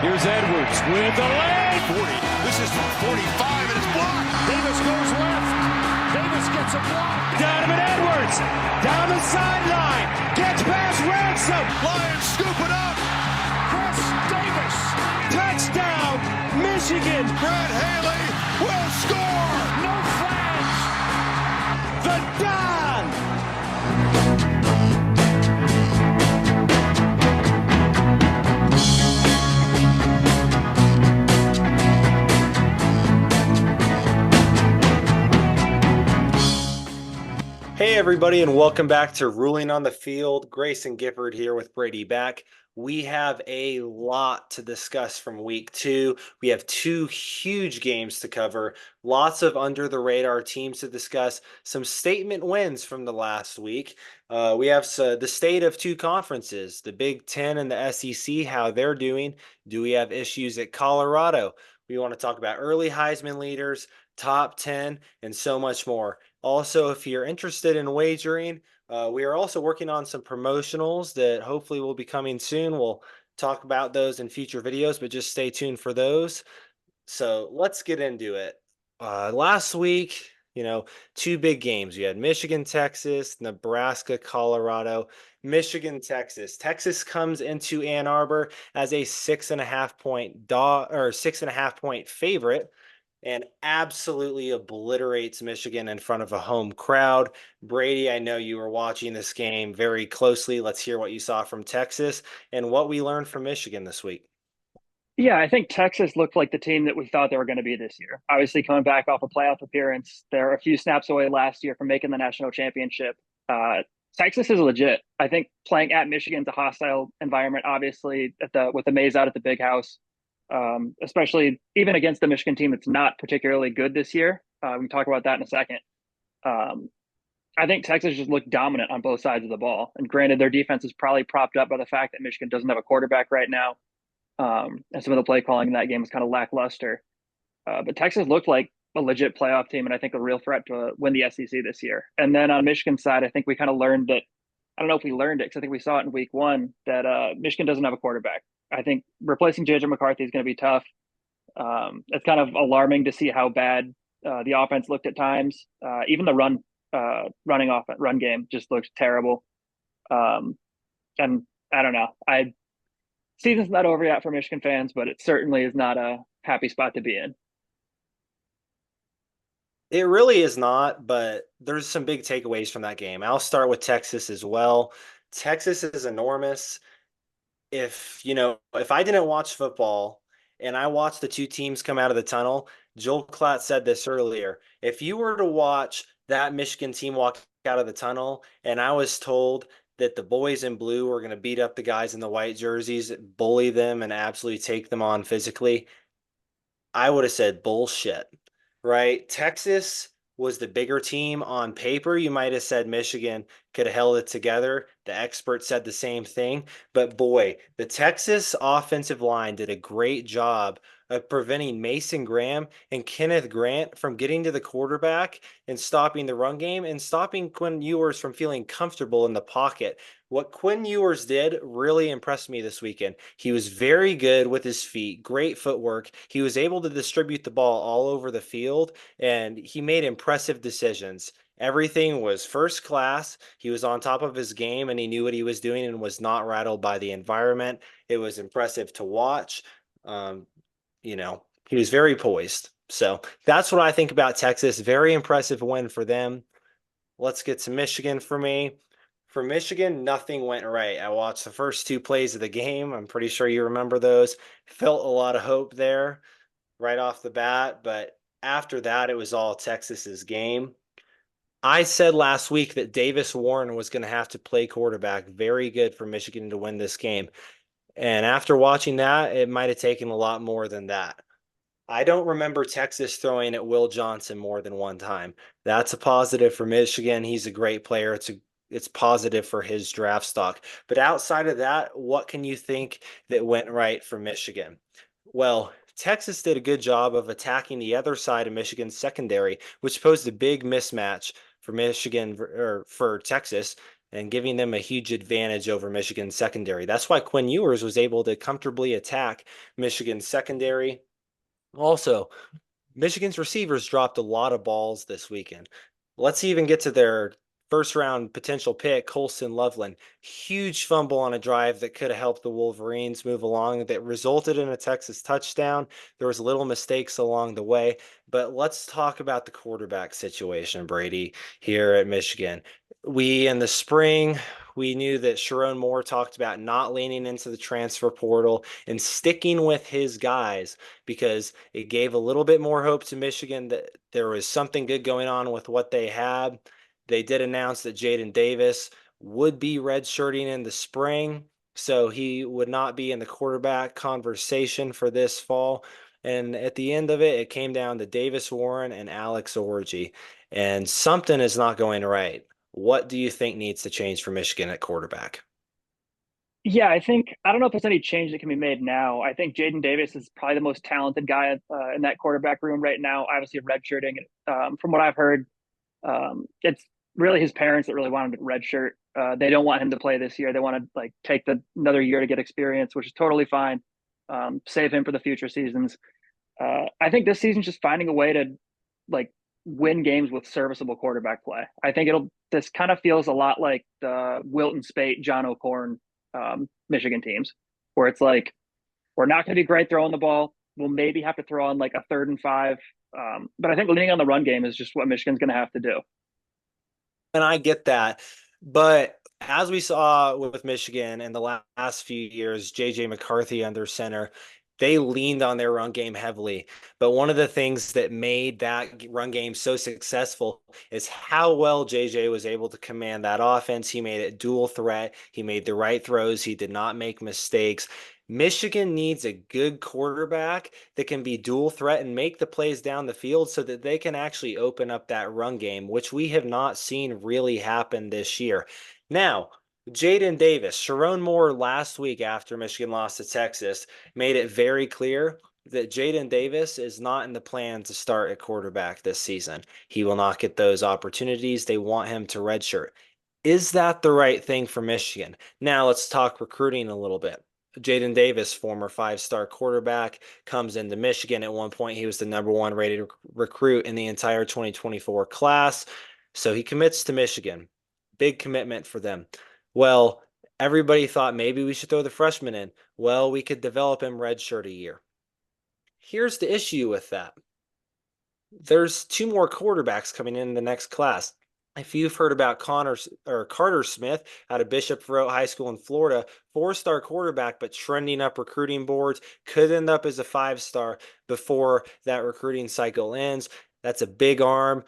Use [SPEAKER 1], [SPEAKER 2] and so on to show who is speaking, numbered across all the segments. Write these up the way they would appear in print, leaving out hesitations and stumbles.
[SPEAKER 1] Here's Edwards with the leg.
[SPEAKER 2] 40. This is from 45 and it's blocked.
[SPEAKER 1] Davis goes left. Davis gets a block. Donovan Edwards down the sideline. Gets past Ransom.
[SPEAKER 2] Lions scoop it up.
[SPEAKER 1] Chris Davis. Touchdown, Michigan.
[SPEAKER 2] Brad Haley will score.
[SPEAKER 1] No flags. The Don.
[SPEAKER 3] Hey everybody, and welcome back to Ruling on the Field. Grayson Gifford here with Brady back. We have a lot to discuss from week 2. We have 2 huge games to cover, lots of under the radar teams to discuss, some statement wins from the last week. We have the state of 2 conferences, the Big Ten and the SEC, how they're doing. Do we have issues at Colorado? We want to talk about early Heisman leaders, top 10, and so much more. Also, if you're interested in wagering, we are also working on some promotionals that hopefully will be coming soon. We'll talk about those in future videos, but just stay tuned for those. So let's get into it. Last week, 2 big games. You had Michigan, Texas, Nebraska, Colorado. Michigan, Texas. Texas comes into Ann Arbor as a 6.5 point favorite, and absolutely obliterates Michigan in front of a home crowd. Brady, I know you were watching this game very closely. Let's hear what you saw from Texas and what we learned from Michigan this week.
[SPEAKER 4] Yeah, I think Texas looked like the team that we thought they were going to be this year. Obviously, coming back off a playoff appearance, they're a few snaps away last year from making the national championship. Texas is legit. I think playing at Michigan's a hostile environment, obviously, with the Mays out at the Big House. Especially even against the Michigan team that's not particularly good this year. We can talk about that in a second. I think Texas just looked dominant on both sides of the ball. And granted, their defense is probably propped up by the fact that Michigan doesn't have a quarterback right now. And some of the play calling in that game was kind of lackluster. But Texas looked like a legit playoff team, and I think a real threat to win the SEC this year. And then on Michigan's side, I think we kind of learned that, I don't know if we learned it, because I think we saw it in week 1, that Michigan doesn't have a quarterback. I think replacing J.J. McCarthy is going to be tough. It's kind of alarming to see how bad the offense looked at times. Even the run game just looked terrible. And I don't know. Season's not over yet for Michigan fans, but it certainly is not a happy spot to be in.
[SPEAKER 3] It really is not, but there's some big takeaways from that game. I'll start with Texas as well. Texas is enormous. If I didn't watch football and I watched the 2 teams come out of the tunnel, Joel Klatt said this earlier. If you were to watch that Michigan team walk out of the tunnel and I was told that the boys in blue were going to beat up the guys in the white jerseys, bully them, and absolutely take them on physically, I would have said bullshit, right? Texas was the bigger team on paper. You might have said Michigan could have held it together. The experts said the same thing. But boy, the Texas offensive line did a great job of preventing Mason Graham and Kenneth Grant from getting to the quarterback and stopping the run game and stopping Quinn Ewers from feeling comfortable in the pocket. What Quinn Ewers did really impressed me this weekend. He was very good with his feet, great footwork. He was able to distribute the ball all over the field, and he made impressive decisions. Everything was first class. He was on top of his game, and he knew what he was doing and was not rattled by the environment. It was impressive to watch. He was very poised. So that's what I think about Texas. Very impressive win for them. Let's get to Michigan for me. For Michigan, nothing went right. I watched the first 2 plays of the game. I'm pretty sure you remember those. Felt a lot of hope there right off the bat, but after that, it was all Texas's game. I said last week that Davis Warren was going to have to play quarterback. Very good for Michigan to win this game. And after watching that, it might have taken a lot more than that. I don't remember Texas throwing at Will Johnson more than one time. That's a positive for Michigan. He's a great player. It's positive for his draft stock. But outside of that, what can you think that went right for Michigan? Well, Texas did a good job of attacking the other side of Michigan's secondary, which posed a big mismatch for Michigan or for Texas. and giving them a huge advantage over Michigan's secondary. That's why Quinn Ewers was able to comfortably attack Michigan's secondary. Also, Michigan's receivers dropped a lot of balls this weekend. Let's even get to their first round potential pick, Colston Loveland. Huge fumble on a drive that could have helped the Wolverines move along that resulted in a Texas touchdown. There was little mistakes along the way, but let's talk about the quarterback situation, Brady, here at Michigan. In the spring, we knew that Sharon Moore talked about not leaning into the transfer portal and sticking with his guys because it gave a little bit more hope to Michigan that there was something good going on with what they had. They did announce that Jaden Davis would be redshirting in the spring, so he would not be in the quarterback conversation for this fall. And at the end of it, it came down to Davis Warren and Alex Orji, and something is not going right. What do you think needs to change for Michigan at quarterback?
[SPEAKER 4] Yeah, I don't know if there's any change that can be made now. I think Jaden Davis is probably the most talented guy in that quarterback room right now. Obviously, redshirting. From what I've heard, it's really his parents that really want him to redshirt. They don't want him to play this year. They want to like take another year to get experience, which is totally fine. Save him for the future seasons. I think this season's just finding a way to like win games with serviceable quarterback play. I think this kind of feels a lot like the Wilton Spate, John O'Korn Michigan teams, where it's like we're not going to be great throwing the ball. We'll maybe have to throw on like a 3rd and 5. But I think leaning on the run game is just what Michigan's going to have to do.
[SPEAKER 3] And I get that. But as we saw with Michigan in the last few years, JJ McCarthy under center, they leaned on their run game heavily. But one of the things that made that run game so successful is how well JJ was able to command that offense. He made it dual threat. He made the right throws. He did not make mistakes. Michigan needs a good quarterback that can be dual threat and make the plays down the field so that they can actually open up that run game, which we have not seen really happen this year. Now, Jaden Davis, Sharon Moore last week after Michigan lost to Texas made it very clear that Jaden Davis is not in the plan to start at quarterback this season. He will not get those opportunities. They want him to redshirt. Is that the right thing for Michigan? Now let's talk recruiting a little bit. Jaden Davis, former 5-star quarterback, comes into Michigan. At one point, he was the #1 rated recruit in the entire 2024 class. So he commits to Michigan. Big commitment for them. Well, everybody thought maybe we should throw the freshman in. Well, we could develop him redshirt a year. Here's the issue with that. There's 2 more quarterbacks coming in the next class. If you've heard about Carter Smith out of Bishop Froat High School in Florida, 4-star quarterback, but trending up recruiting boards, could end up as a 5-star before that recruiting cycle ends. That's a big arm,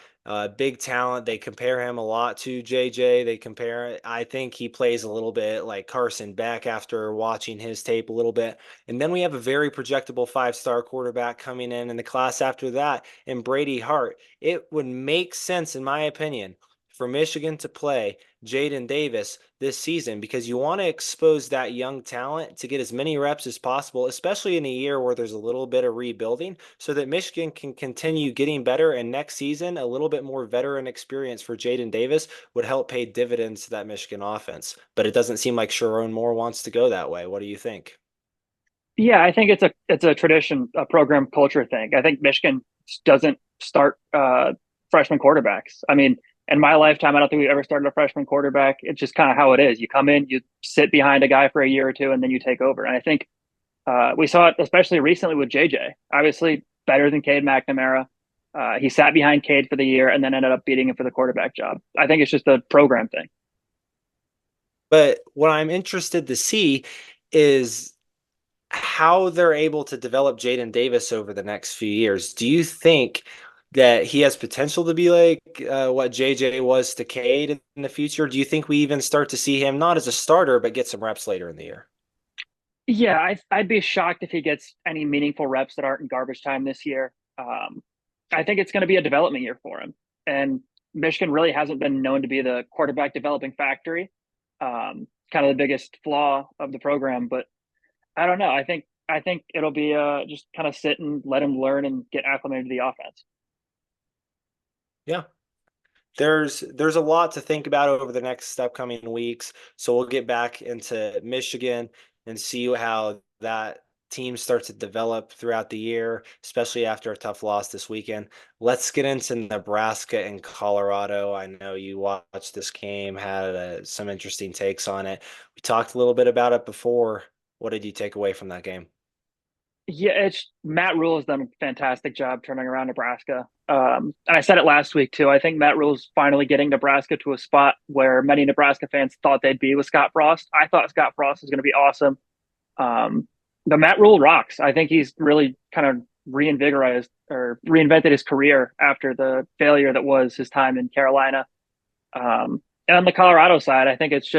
[SPEAKER 3] big talent. They compare him a lot to JJ. I think he plays a little bit like Carson Beck after watching his tape a little bit. And then we have a very projectable 5-star quarterback coming in the class after that, and Brady Hart. It would make sense, in my opinion, for Michigan to play Jaden Davis this season because you want to expose that young talent to get as many reps as possible, especially in a year where there's a little bit of rebuilding, so that Michigan can continue getting better. And next season, a little bit more veteran experience for Jaden Davis would help pay dividends to that Michigan offense. But it doesn't seem like Sharon Moore wants to go that way. What do you think?
[SPEAKER 4] Yeah, I think it's a tradition, a program culture thing. I think Michigan doesn't start freshman quarterbacks. I mean, in my lifetime, I don't think we ever started a freshman quarterback. It's just kind of how it is. You come in, you sit behind a guy for a year or two, and then you take over. And I think we saw it especially recently with JJ. Obviously, better than Cade McNamara. He sat behind Cade for the year and then ended up beating him for the quarterback job. I think it's just a program thing.
[SPEAKER 3] But what I'm interested to see is how they're able to develop Jaden Davis over the next few years. Do you think that he has potential to be like what JJ was to Cade in the future? Do you think we even start to see him not as a starter, but get some reps later in the year?
[SPEAKER 4] Yeah, I'd be shocked if he gets any meaningful reps that aren't in garbage time this year. I think it's going to be a development year for him. And Michigan really hasn't been known to be the quarterback developing factory. Kind of the biggest flaw of the program, but I don't know. I think it'll be just kind of sit and let him learn and get acclimated to the offense.
[SPEAKER 3] Yeah. there's a lot to think about over the next upcoming weeks. So we'll get back into Michigan and see how that team starts to develop throughout the year, especially after a tough loss this weekend. Let's get into Nebraska and Colorado. I know you watched this game, had some interesting takes on it. We talked a little bit about it before. What did you take away from that game?
[SPEAKER 4] Yeah, it's Matt Rule has done a fantastic job turning around Nebraska. And I said it last week too. I think Matt Rule's finally getting Nebraska to a spot where many Nebraska fans thought they'd be with Scott Frost. I thought Scott Frost was going to be awesome. Um, the Matt Rule rocks. I think he's really kind of reinvented his career after the failure that was his time in Carolina. And on the Colorado side, I think it's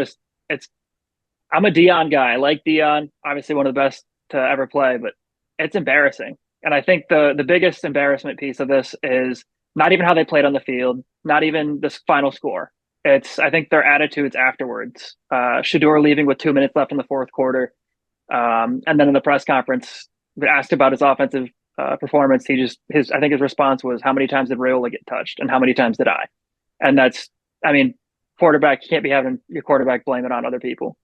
[SPEAKER 4] I'm a Dion guy. I like Dion, obviously one of the best to ever play, but it's embarrassing. And I think the biggest embarrassment piece of this is not even how they played on the field, not even this final score. It's I think their attitudes afterwards. Shador leaving with 2 minutes left in the fourth quarter, and then in the press conference, asked about his offensive performance. I think his response was, "How many times did Rayola get touched, and how many times did I?" And that's, I mean, quarterback, you can't be having your quarterback blame it on other people.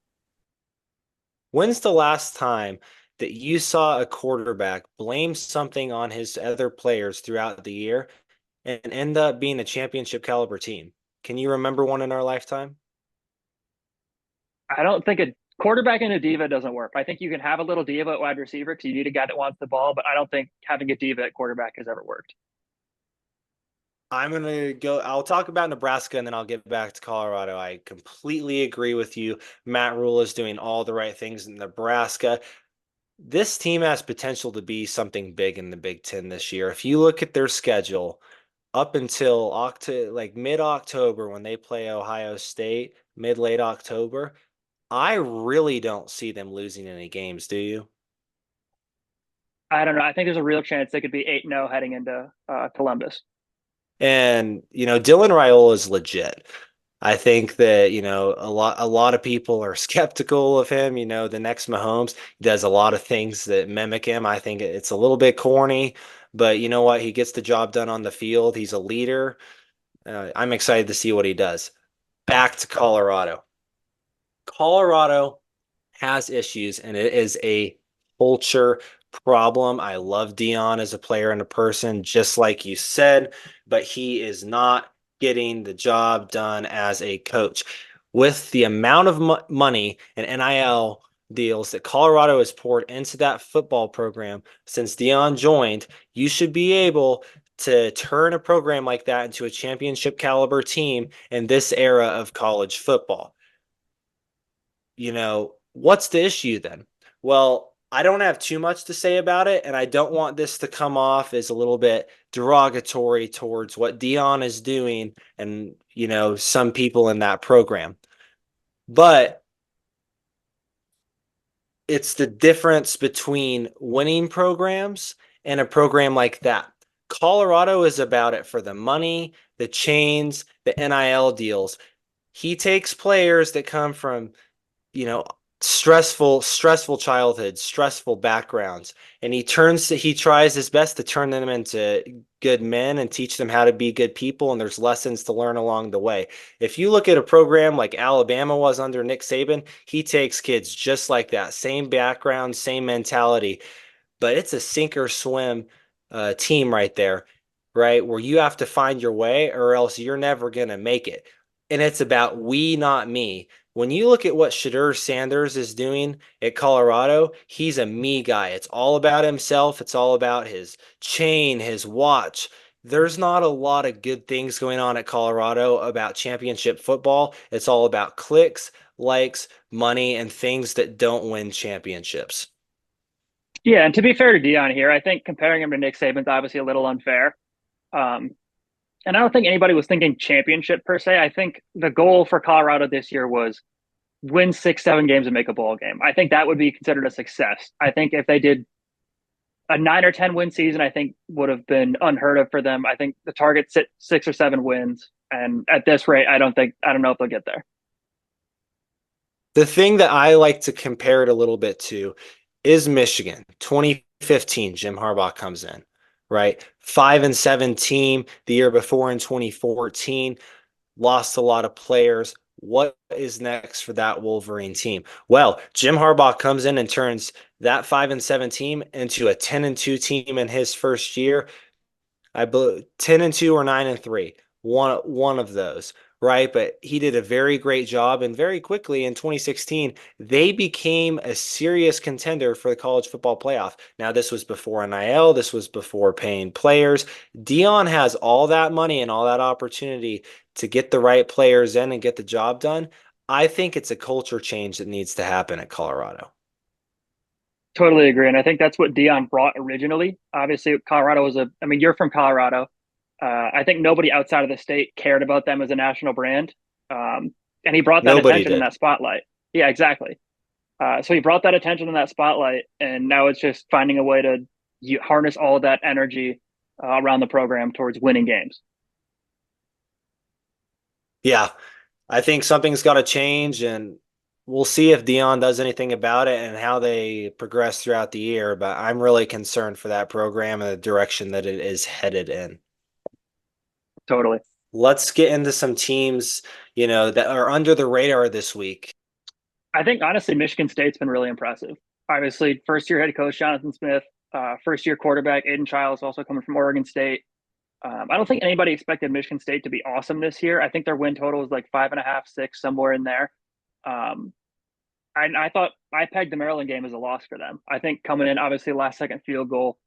[SPEAKER 3] When's the last time that you saw a quarterback blame something on his other players throughout the year and end up being a championship caliber team? Can you remember one in our lifetime?
[SPEAKER 4] I don't think a quarterback and a diva doesn't work. I think you can have a little diva at wide receiver because you need a guy that wants the ball, but I don't think having a diva at quarterback has ever worked.
[SPEAKER 3] I'll talk about Nebraska and then I'll get back to Colorado. I completely agree with you. Matt Rule is doing all the right things in Nebraska. This team has potential to be something big in the Big Ten this year. If you look at their schedule, up until like mid-October when they play Ohio State, mid-late October, I really don't see them losing any games, do you?
[SPEAKER 4] I don't know. I think there's a real chance they could be 8-0 heading into Columbus.
[SPEAKER 3] And, Dylan Raiola is legit. I think that, a lot of people are skeptical of him, the next Mahomes. He does a lot of things that mimic him. I think it's a little bit corny, but you know what? He gets the job done on the field. He's a leader. I'm excited to see what he does. Back to Colorado. Colorado has issues, and it is a culture problem. I love Dion as a player and a person, just like you said, but he is not getting the job done as a coach. With the amount of money and NIL deals that Colorado has poured into that football program since Dion joined, you should be able to turn a program like that into a championship caliber team in this era of college football. What's the issue then? Well, I don't have too much to say about it, and I don't want this to come off as a little bit derogatory towards what Dion is doing and, some people in that program. But it's the difference between winning programs and a program like that. Colorado is about it for the money, the chains, the NIL deals. He takes players that come from you know stressful childhoods, stressful backgrounds, and he tries his best to turn them into good men and teach them how to be good people, and there's lessons to learn along the way. If you look at a program like Alabama was under Nick Saban, he takes kids just like that, same background, same mentality, but it's a sink or swim team right there, right? Where you have to find your way or else you're never going to make it. And it's about we, not me. When you look at what Shadur Sanders is doing at Colorado, he's a me guy. It's all about himself. It's all about his chain, his watch. There's not a lot of good things going on at Colorado about championship football. It's all about clicks, likes, money, and things that don't win championships.
[SPEAKER 4] Yeah, and to be fair to Dion here, I think comparing him to Nick Saban's obviously a little unfair. Um, and I don't think anybody was thinking championship per se. I think the goal for Colorado this year was win 6, 7 games and make a bowl game. I think that would be considered a success. I think if they did a 9 or 10 win season, I think would have been unheard of for them. I think the target's 6 or 7 wins, and at this rate, I don't know if they'll get there.
[SPEAKER 3] The thing that I like to compare it a little bit to is Michigan. 2015, Jim Harbaugh comes in, right? 5-7 team the year before in 2014. lost a lot of players. What is next for that Wolverine team? Well, Jim Harbaugh comes in and turns that 5-7 team into a 10-2 team in his first year. I believe 10-2 or 9-3, one of those, right? But he did a very great job, and very quickly in 2016, they became a serious contender for the college football playoff. Now, this was before NIL, this was before paying players. Dion has all that money and all that opportunity to get the right players in and get the job done. I think it's a culture change that needs to happen at Colorado.
[SPEAKER 4] Totally agree. And I think that's what Dion brought originally. Obviously, Colorado was I mean, you're from Colorado. I think nobody outside of the state cared about them as a national brand. And he brought that
[SPEAKER 3] Nobody
[SPEAKER 4] attention in
[SPEAKER 3] did.
[SPEAKER 4] that spotlight. Yeah, exactly. So he brought that attention in that spotlight, and now it's just finding a way to harness all of that energy around the program towards winning games.
[SPEAKER 3] Yeah, I think something's got to change, and we'll see if Dion does anything about it and how they progress throughout the year. But I'm really concerned for that program and the direction that it is headed in.
[SPEAKER 4] Totally.
[SPEAKER 3] Let's get into some teams, that are under the radar this week.
[SPEAKER 4] I think honestly, Michigan State's been really impressive. Obviously, first year head coach Jonathan Smith, first year quarterback Aiden Childs, also coming from Oregon State. I don't think anybody expected Michigan State to be awesome this year. I think their win total was like 5.5, 6, somewhere in there. Um, I thought I pegged the Maryland game as a loss for them. I think coming in, obviously, last second field goal,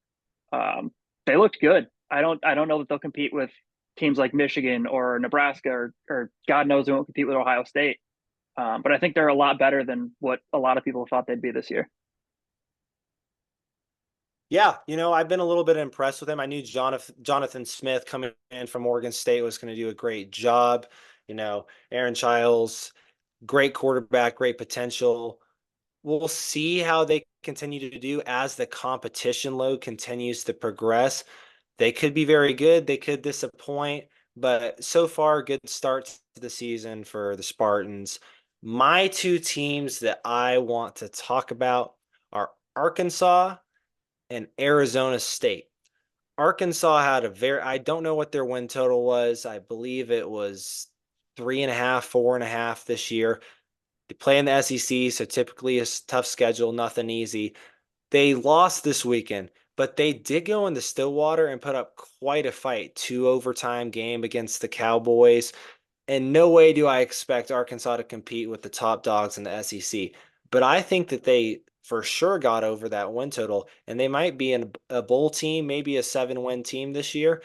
[SPEAKER 4] they looked good. I don't know that they'll compete with teams like Michigan or Nebraska or God knows they won't compete with Ohio State. But I think they're a lot better than what a lot of people thought they'd be this year.
[SPEAKER 3] Yeah, I've been a little bit impressed with him. I knew Jonathan Smith coming in from Oregon State was going to do a great job. Aaron Childs, great quarterback, great potential. We'll see how they continue to do as the competition load continues to progress. They could be very good. They could disappoint, but so far, good start to the season for the Spartans. My two teams that I want to talk about are Arkansas and Arizona State. Arkansas had I don't know what their win total was. I believe it was 3.5, 4.5 this year. They play in the SEC, so typically a tough schedule, nothing easy. They lost this weekend, but they did go into Stillwater and put up quite a fight. 2 overtime game against the Cowboys. In no way do I expect Arkansas to compete with the top dogs in the SEC. But I think that they for sure got over that win total, and they might be in a bowl team, maybe a 7-win team this year.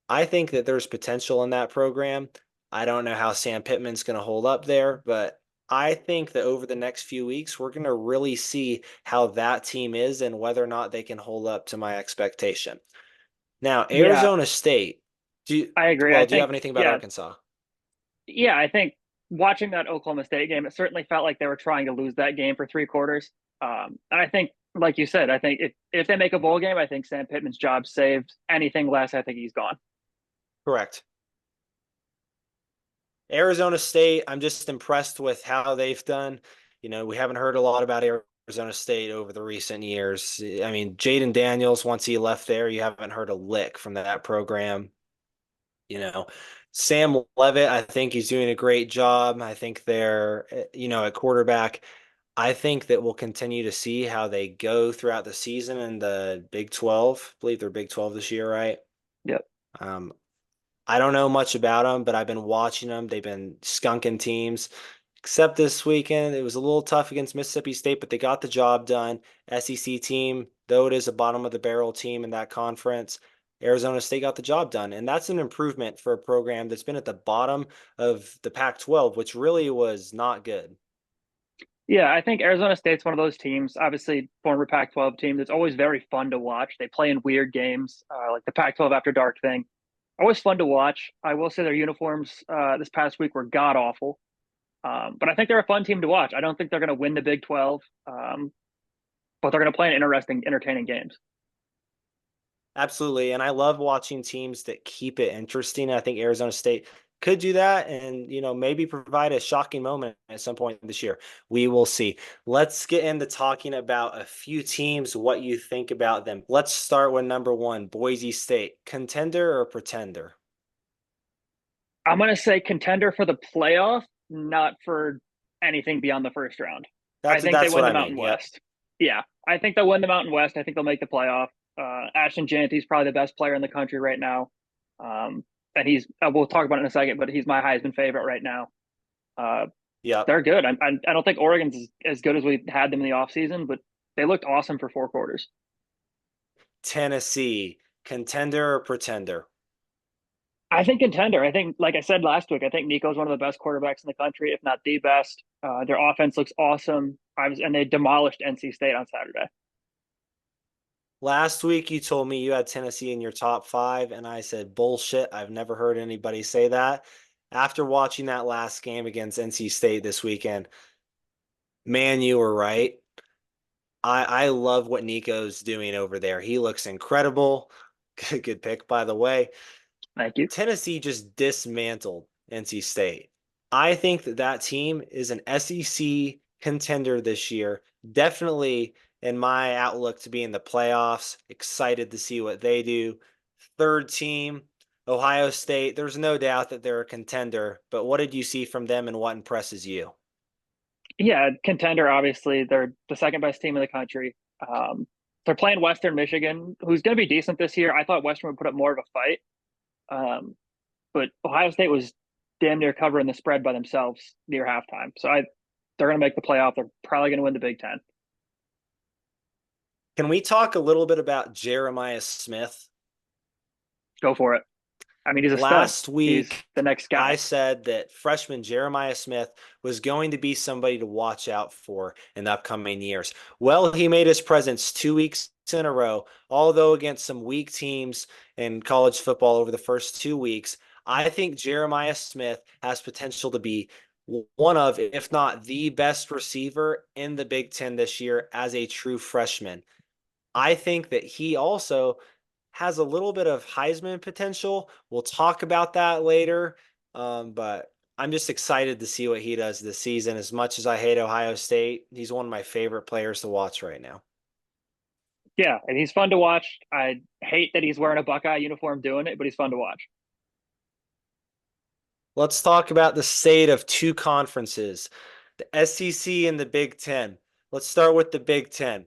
[SPEAKER 3] I think that there's potential in that program. I don't know how Sam Pittman's going to hold up there, but I think that over the next few weeks, we're going to really see how that team is and whether or not they can hold up to my expectation. Now,
[SPEAKER 4] Yeah,
[SPEAKER 3] Arizona State,
[SPEAKER 4] I agree.
[SPEAKER 3] do you have anything about Arkansas?
[SPEAKER 4] I think watching that Oklahoma State game, it certainly felt like they were trying to lose that game for 3 quarters. And I think, like you said, I think if they make a bowl game, I think Sam Pittman's job saved. Anything less, I think he's gone.
[SPEAKER 3] Correct. Arizona State, I'm just impressed with how they've done. We haven't heard a lot about Arizona State over the recent years. I mean, Jaden Daniels, once he left there, you haven't heard a lick from that program. Sam Levitt, I think he's doing a great job. I think they're, at quarterback. I think that we'll continue to see how they go throughout the season in the Big 12. I believe they're Big 12 this year, right?
[SPEAKER 4] Yep.
[SPEAKER 3] Um, I don't know much about them, but I've been watching them. They've been skunking teams. Except this weekend, it was a little tough against Mississippi State, but they got the job done. SEC team, though it is a bottom of the barrel team in that conference, Arizona State got the job done. And that's an improvement for a program that's been at the bottom of the Pac-12, which really was not good.
[SPEAKER 4] Yeah, I think Arizona State's one of those teams, obviously former Pac-12 team, that's always very fun to watch. They play in weird games, like the Pac-12 After Dark thing. Always fun to watch. I will say their uniforms this past week were god awful, but I think they're a fun team to watch. I don't think they're going to win the Big 12, but they're going to play in interesting, entertaining games.
[SPEAKER 3] Absolutely. And I love watching teams that keep it interesting. I think Arizona State could do that and, maybe provide a shocking moment at some point this year. We will see. Let's get into talking about a few teams, what you think about them. Let's start with number one, Boise State. Contender or pretender?
[SPEAKER 4] I'm going to say contender for the playoff, not for anything beyond the first round. I think they
[SPEAKER 3] That's
[SPEAKER 4] win
[SPEAKER 3] what
[SPEAKER 4] the
[SPEAKER 3] I mean.
[SPEAKER 4] Mountain
[SPEAKER 3] Yep.
[SPEAKER 4] West. Yeah, I think they'll win the Mountain West. I think they'll make the playoff. Ashton Janty's probably the best player in the country right now. Um, and we'll talk about it in a second, but he's my Heisman favorite right now. Uh,
[SPEAKER 3] Yep.
[SPEAKER 4] they're good. I don't think Oregon's as good as we had them in the offseason, but they looked awesome for 4 quarters.
[SPEAKER 3] Tennessee, contender or pretender?
[SPEAKER 4] I think contender. I think, like I said last week, I think Nico's one of the best quarterbacks in the country, if not the best. Their offense looks awesome. And they demolished NC State on Saturday.
[SPEAKER 3] Last week you told me you had Tennessee in your top 5, and I said bullshit. I've never heard anybody say that. After watching that last game against NC State this weekend, man, you were right. I love what Nico's doing over there. He looks incredible. Good pick, by the way.
[SPEAKER 4] Thank you.
[SPEAKER 3] Tennessee just dismantled NC State. I think that team is an SEC contender this year. Definitely in my outlook to be in the playoffs. Excited to see what they do. Third team, Ohio State. There's no doubt that they're a contender, but what did you see from them and what impresses you?
[SPEAKER 4] Yeah, contender, obviously. They're the second best team in the country. They're playing Western Michigan, who's going to be decent this year. I thought Western would put up more of a fight. But Ohio State was damn near covering the spread by themselves near halftime. They're going to make the playoff. They're probably going to win the Big Ten.
[SPEAKER 3] Can we talk a little bit about Jeremiah Smith?
[SPEAKER 4] Go for it. I mean, he's a stud.
[SPEAKER 3] Last
[SPEAKER 4] He's
[SPEAKER 3] week,
[SPEAKER 4] the next guy.
[SPEAKER 3] I said that freshman Jeremiah Smith was going to be somebody to watch out for in the upcoming years. Well, he made his presence 2 weeks in a row, although against some weak teams in college football over the first 2 weeks. I think Jeremiah Smith has potential to be one of, if not the best receiver in the Big Ten this year as a true freshman. I think that he also has a little bit of Heisman potential. We'll talk about that later. But I'm just excited to see what he does this season. As much as I hate Ohio State, he's one of my favorite players to watch right now.
[SPEAKER 4] Yeah, and he's fun to watch. I hate that he's wearing a Buckeye uniform doing it, but he's fun to watch.
[SPEAKER 3] Let's talk about the state of two conferences, the SEC and the Big Ten. Let's start with the Big Ten.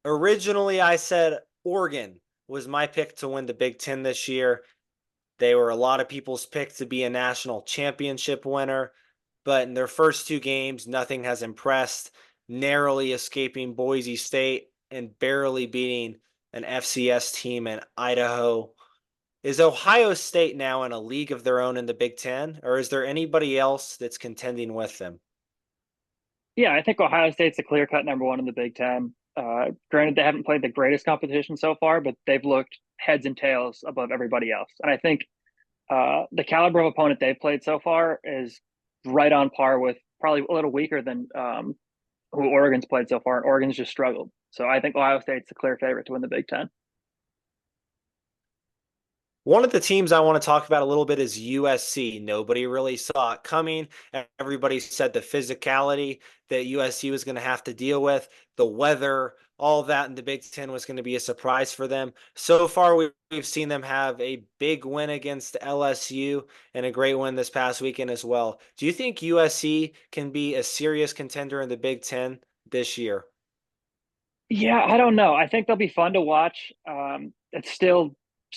[SPEAKER 3] Originally, I said Oregon was my pick to win the Big Ten this year. They were a lot of people's pick to be a national championship winner, but in their first 2 games, nothing has impressed, narrowly escaping Boise State and barely beating an FCS team in Idaho. Is Ohio State now in a league of their own in the Big Ten, or is there anybody else that's contending with them?
[SPEAKER 4] Yeah, I think Ohio State's the clear-cut number one in the Big Ten. Granted, they haven't played the greatest competition so far, but they've looked heads and tails above everybody else. And I think the caliber of opponent they've played so far is right on par with probably a little weaker than who Oregon's played so far. And Oregon's just struggled. So I think Ohio State's the clear favorite to win the Big Ten.
[SPEAKER 3] One of the teams I want to talk about a little bit is USC. Nobody really saw it coming. Everybody said the physicality that USC was going to have to deal with, the weather, all of that in the Big Ten was going to be a surprise for them. So far, we've seen them have a big win against LSU and a great win this past weekend as well. Do you think USC can be a serious contender in the Big Ten this year?
[SPEAKER 4] Yeah, I don't know. I think they'll be fun to watch. It's still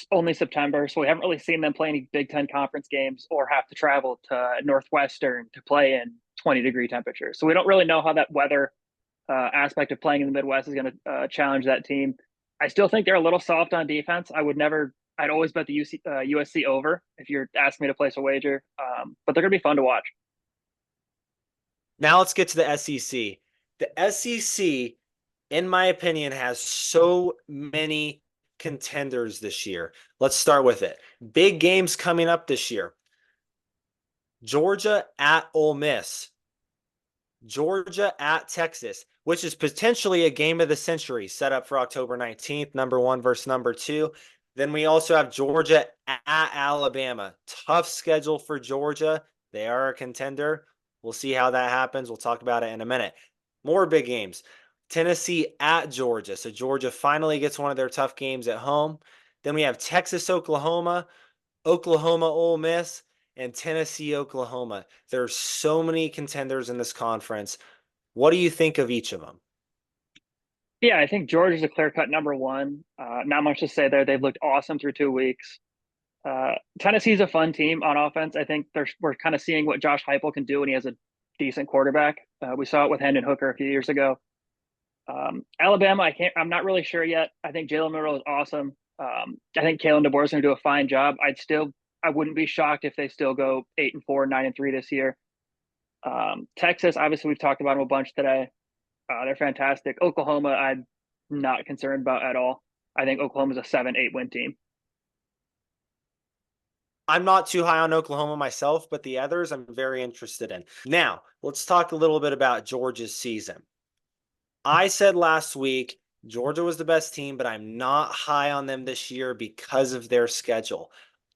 [SPEAKER 4] only September, so we haven't really seen them play any Big Ten conference games or have to travel to Northwestern to play in 20-degree temperatures. So we don't really know how that weather aspect of playing in the Midwest is going to challenge that team. I still think they're a little soft on defense. I'd always bet the USC over if you're asking me to place a wager. But they're going to be fun to watch.
[SPEAKER 3] Now let's get to the SEC. The SEC, in my opinion, has so many contenders this year. Let's start with it. Big games coming up this year. Georgia at Ole Miss. Georgia at Texas, which is potentially a game of the century set up for October 19th, number 1 versus number 2. Then we also have Georgia at Alabama. Tough schedule for Georgia. They are a contender. We'll see how that happens. We'll talk about it in a minute. More big games. Tennessee at Georgia. So Georgia finally gets one of their tough games at home. Then we have Texas, Oklahoma. Oklahoma, Ole Miss, and Tennessee, Oklahoma. There's so many contenders in this conference. What do you think of each of them?
[SPEAKER 4] Yeah, I think Georgia's a clear-cut number one. Not much to say there. They've looked awesome through 2 weeks. Tennessee's a fun team on offense. I think we're kind of seeing what Josh Heupel can do when he has a decent quarterback. We saw it with Hendon Hooker a few years ago. Alabama, I'm not really sure yet. I think Jalen Milroe is awesome. I think Kalen DeBoer is going to do a fine job. I wouldn't be shocked if they still go 8-4, 9-3 this year. Texas, obviously, we've talked about them a bunch today. They're fantastic. Oklahoma, I'm not concerned about at all. I think Oklahoma's a 7-8 win team.
[SPEAKER 3] I'm not too high on Oklahoma myself, but the others I'm very interested in. Now, let's talk a little bit about Georgia's season. I said last week Georgia was the best team, but I'm not high on them this year because of their schedule.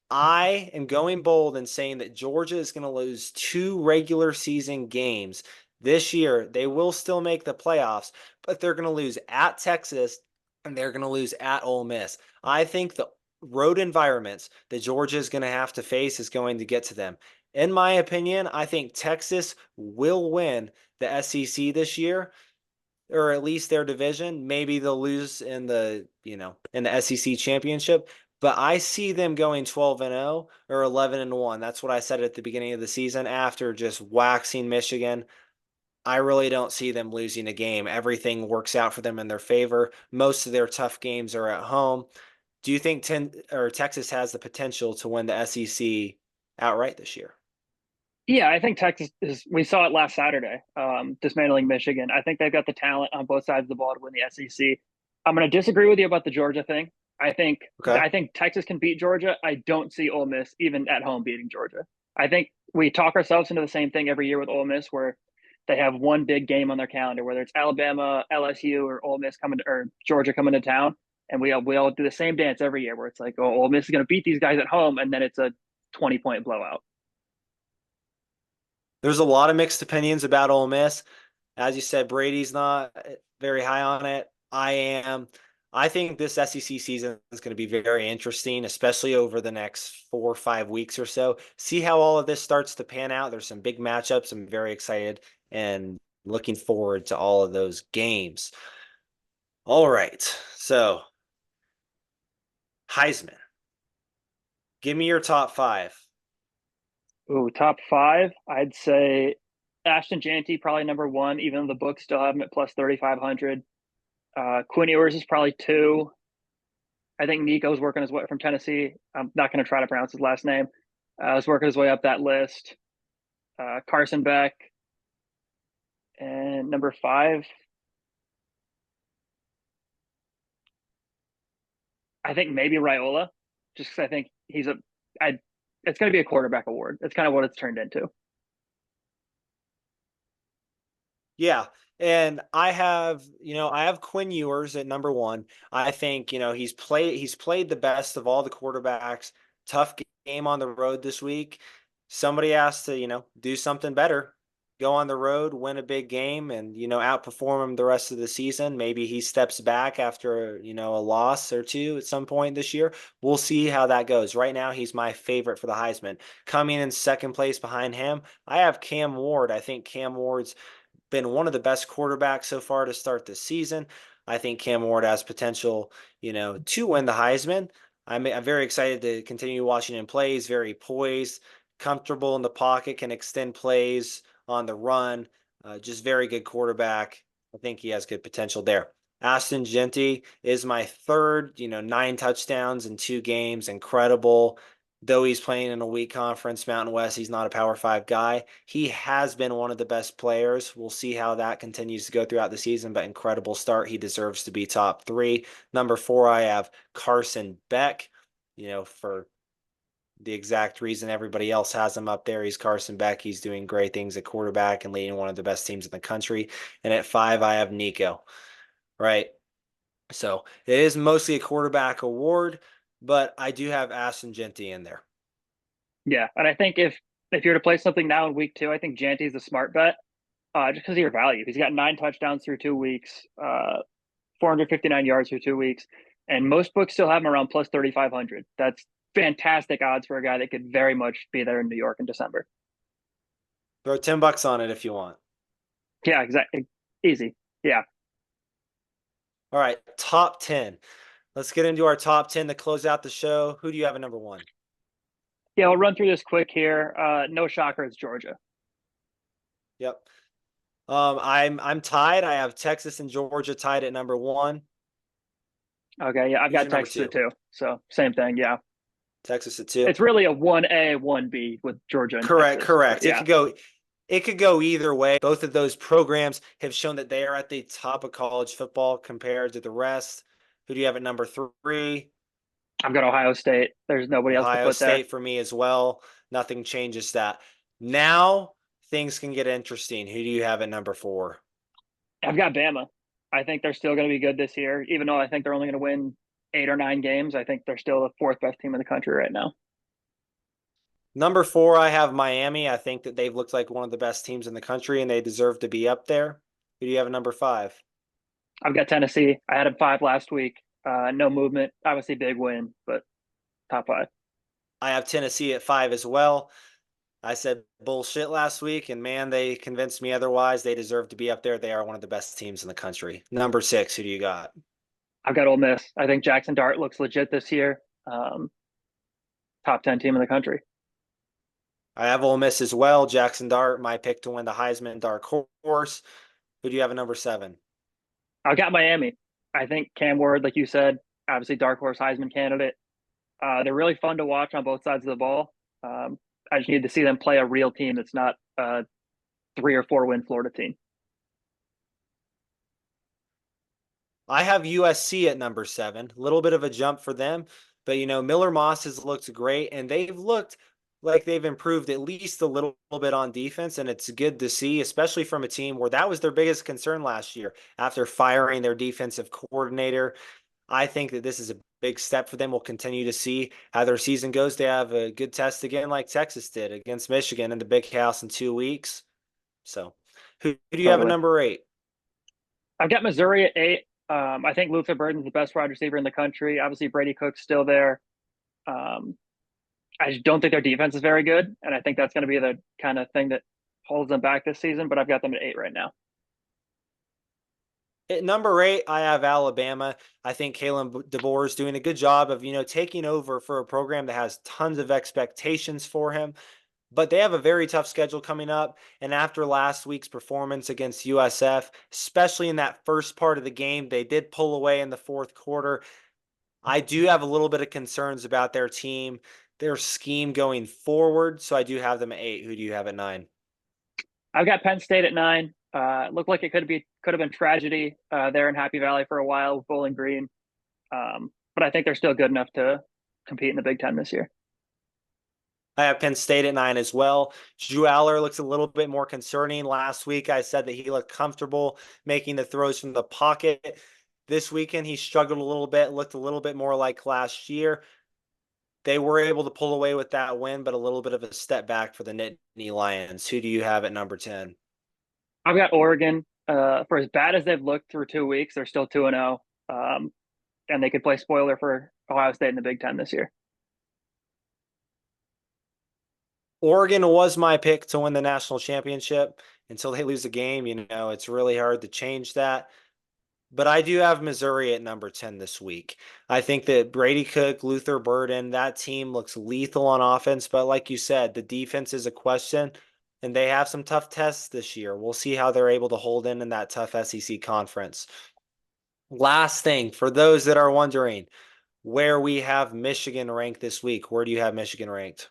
[SPEAKER 3] I am going bold and saying that Georgia is going to lose 2 regular season games this year. They will still make the playoffs, but they're going to lose at Texas and they're going to lose at Ole Miss. I think the road environments that Georgia is going to have to face is going to get to them. In my opinion, I think Texas will win the SEC this year, or at least their division. Maybe they'll lose in the SEC championship, but I see them going 12-0 or 11-1. That's what I said at the beginning of the season after just waxing Michigan. I really don't see them losing a game. Everything works out for them in their favor. Most of their tough games are at home. Do you think Texas has the potential to win the SEC outright this year?
[SPEAKER 4] Yeah, I think Texas is. We saw it last Saturday, dismantling Michigan. I think they've got the talent on both sides of the ball to win the SEC. I'm going to disagree with you about the Georgia thing. I think
[SPEAKER 3] Okay.
[SPEAKER 4] I think Texas can beat Georgia. I don't see Ole Miss even at home beating Georgia. I think we talk ourselves into the same thing every year with Ole Miss, where they have one big game on their calendar, whether it's Alabama, LSU, or Ole Miss coming to, or Georgia coming to town, and we all do the same dance every year, where it's like, oh, Ole Miss is going to beat these guys at home, and then it's a 20-point blowout.
[SPEAKER 3] There's a lot of mixed opinions about Ole Miss. As you said, Brady's not very high on it. I am. I think this SEC season is going to be very interesting, especially over the next 4 or 5 weeks or so. See how all of this starts to pan out. There's some big matchups. I'm very excited and looking forward to all of those games. All right. So, Heisman, give me your top five.
[SPEAKER 4] Ooh, top five. I'd say Ashton Janty probably number one, even though the books still have him at plus 3,500. Quinn Ewers is probably two. I think Nico's working his way from Tennessee. I'm not going to try to pronounce his last name. He's working his way up that list. Carson Beck. And number five, I think maybe Raiola, just because I think it's going to be a quarterback award. That's kind of what it's turned into.
[SPEAKER 3] Yeah. And I have Quinn Ewers at number one. I think, he's played the best of all the quarterbacks. Tough game on the road this week. Somebody has to, do something better. Go on the road, win a big game, and, outperform him the rest of the season. Maybe he steps back after, a loss or two at some point this year. We'll see how that goes. Right now, he's my favorite for the Heisman. Coming in second place behind him, I have Cam Ward. I think Cam Ward's been one of the best quarterbacks so far to start the season. I think Cam Ward has potential, to win the Heisman. I'm very excited to continue watching him play. He's very poised, comfortable in the pocket, can extend plays on the run. Just very good quarterback. I think he has good potential there. Ashton Genty is my third, 9 touchdowns in 2 games. Incredible. Though he's playing in a weak conference, Mountain West, he's not a Power 5 guy. He has been one of the best players. We'll see how that continues to go throughout the season, but incredible start. He deserves to be top 3. Number 4, I have Carson Beck, for the exact reason everybody else has him up there. He's Carson Beck. He's doing great things at quarterback and leading one of the best teams in the country. And at 5, I have Nico, right? So it is mostly a quarterback award, but I do have Ashton Genty in there.
[SPEAKER 4] Yeah, and I think if you're to play something now in week 2, I think Janty's a smart bet, just because of your value. He's got 9 touchdowns through 2 weeks, 459 yards through 2 weeks, and most books still have him around plus 3,500. That's fantastic odds for a guy that could very much be there in New York in December.
[SPEAKER 3] Throw $10 on it if you want.
[SPEAKER 4] Yeah, exactly. Easy. Yeah.
[SPEAKER 3] All right, top 10. Let's get into our top 10 to close out the show. Who do you have at number one?
[SPEAKER 4] Yeah, I'll run through this quick here. No shocker, it's Georgia.
[SPEAKER 3] Yep. I'm tied. I have Texas and Georgia tied at number one.
[SPEAKER 4] Okay, yeah, I've
[SPEAKER 3] Who's
[SPEAKER 4] got
[SPEAKER 3] your number
[SPEAKER 4] Texas
[SPEAKER 3] two?
[SPEAKER 4] at two. So same thing, yeah.
[SPEAKER 3] Texas at two.
[SPEAKER 4] It's really a 1A, 1B with Georgia and
[SPEAKER 3] Correct,
[SPEAKER 4] Texas. But
[SPEAKER 3] correct.
[SPEAKER 4] yeah,
[SPEAKER 3] It could go either way. Both of those programs have shown that they are at the top of college football compared to the rest. Who do you have at number three?
[SPEAKER 4] I've got Ohio State. There's nobody else to
[SPEAKER 3] Ohio
[SPEAKER 4] put there.
[SPEAKER 3] State for me as well. Nothing changes that. Now things can get interesting. Who do you have at number four?
[SPEAKER 4] I've got Bama. I think they're still going to be good this year, even though I think they're only going to win 8 or 9 games. I think they're still the fourth best team in the country right now.
[SPEAKER 3] Number four, I have Miami. I think that they've looked like one of the best teams in the country and they deserve to be up there. Who do you have at number five?
[SPEAKER 4] I've got Tennessee. I had them 5 last week. No movement. Obviously, big win, but top 5.
[SPEAKER 3] I have Tennessee at five as well. I said bullshit last week, and man, they convinced me otherwise. They deserve to be up there. They are one of the best teams in the country. Number six, who do you got?
[SPEAKER 4] I've got Ole Miss. I think Jackson Dart looks legit this year. Top 10 team in the country.
[SPEAKER 3] I have Ole Miss as well. Jackson Dart, my pick to win the Heisman dark horse. Who do you have at number seven?
[SPEAKER 4] I've got Miami. I think Cam Ward, like you said, obviously dark horse Heisman candidate. They're really fun to watch on both sides of the ball. I just need to see them play a real team that's not a 3 or 4 win Florida team.
[SPEAKER 3] I have USC at number seven. A little bit of a jump for them, but Miller Moss has looked great, and they've looked like they've improved at least a little bit on defense, and it's good to see, especially from a team where that was their biggest concern last year after firing their defensive coordinator. I think that this is a big step for them. We'll continue to see how their season goes. They have a good test again, like Texas did against Michigan in the big house in 2 weeks. So, who do you have at
[SPEAKER 4] Totally.
[SPEAKER 3] number eight?
[SPEAKER 4] I've got Missouri at 8. I think Luther Burden's the best wide receiver in the country. Obviously, Brady Cook's still there. Um, I just don't think their defense is very good, and I think that's going to be the kind of thing that holds them back this season. But I've got them at 8 right now.
[SPEAKER 3] At number eight, I have Alabama. I think Kalen DeBoer is doing a good job of, taking over for a program that has tons of expectations for him. But they have a very tough schedule coming up. And after last week's performance against USF, especially in that first part of the game, they did pull away in the fourth quarter. I do have a little bit of concerns about their team, their scheme going forward. So I do have them at 8. Who do you have at 9?
[SPEAKER 4] I've got Penn State at 9. It looked like it could have been tragedy there in Happy Valley for a while with Bowling Green, but I think they're still good enough to compete in the Big Ten this year.
[SPEAKER 3] I have Penn State at 9 as well. Drew Aller looks a little bit more concerning. Last week, I said that he looked comfortable making the throws from the pocket. This weekend, he struggled a little bit, looked a little bit more like last year. They were able to pull away with that win, but a little bit of a step back for the Nittany Lions. Who do you have at number 10?
[SPEAKER 4] I've got Oregon. For as bad as they've looked through 2 weeks, they're still 2-0, and they could play spoiler for Ohio State in the Big Ten this year.
[SPEAKER 3] Oregon was my pick to win the national championship until they lose a game. It's really hard to change that. But I do have Missouri at number 10 this week. I think that Brady Cook, Luther Burden, that team looks lethal on offense. But like you said, the defense is a question, and they have some tough tests this year. We'll see how they're able to hold in that tough SEC conference. Last thing, for those that are wondering where we have Michigan ranked this week, where do you have Michigan ranked?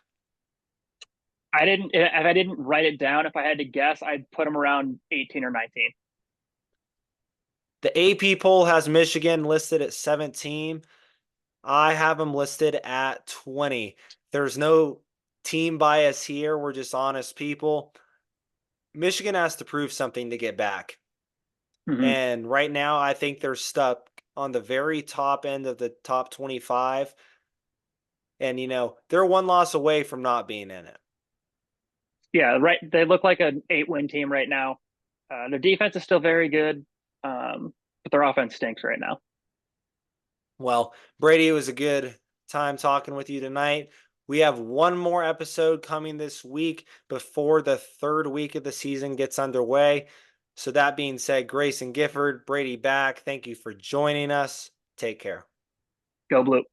[SPEAKER 4] If I didn't write it down, if I had to guess, I'd put them around 18 or 19.
[SPEAKER 3] The AP poll has Michigan listed at 17. I have them listed at 20. There's no team bias here. We're just honest people. Michigan has to prove something to get back.
[SPEAKER 4] Mm-hmm.
[SPEAKER 3] And right now, I think they're stuck on the very top end of the top 25. And, they're one loss away from not being in it.
[SPEAKER 4] Yeah, right. They look like an 8-win team right now. Their defense is still very good, but their offense stinks right now.
[SPEAKER 3] Well, Brady was a good time talking with you tonight. We have one more episode coming this week before the third week of the season gets underway. So that being said, Grayson Gifford, Brady Back, thank you for joining us. Take care.
[SPEAKER 4] Go Blue.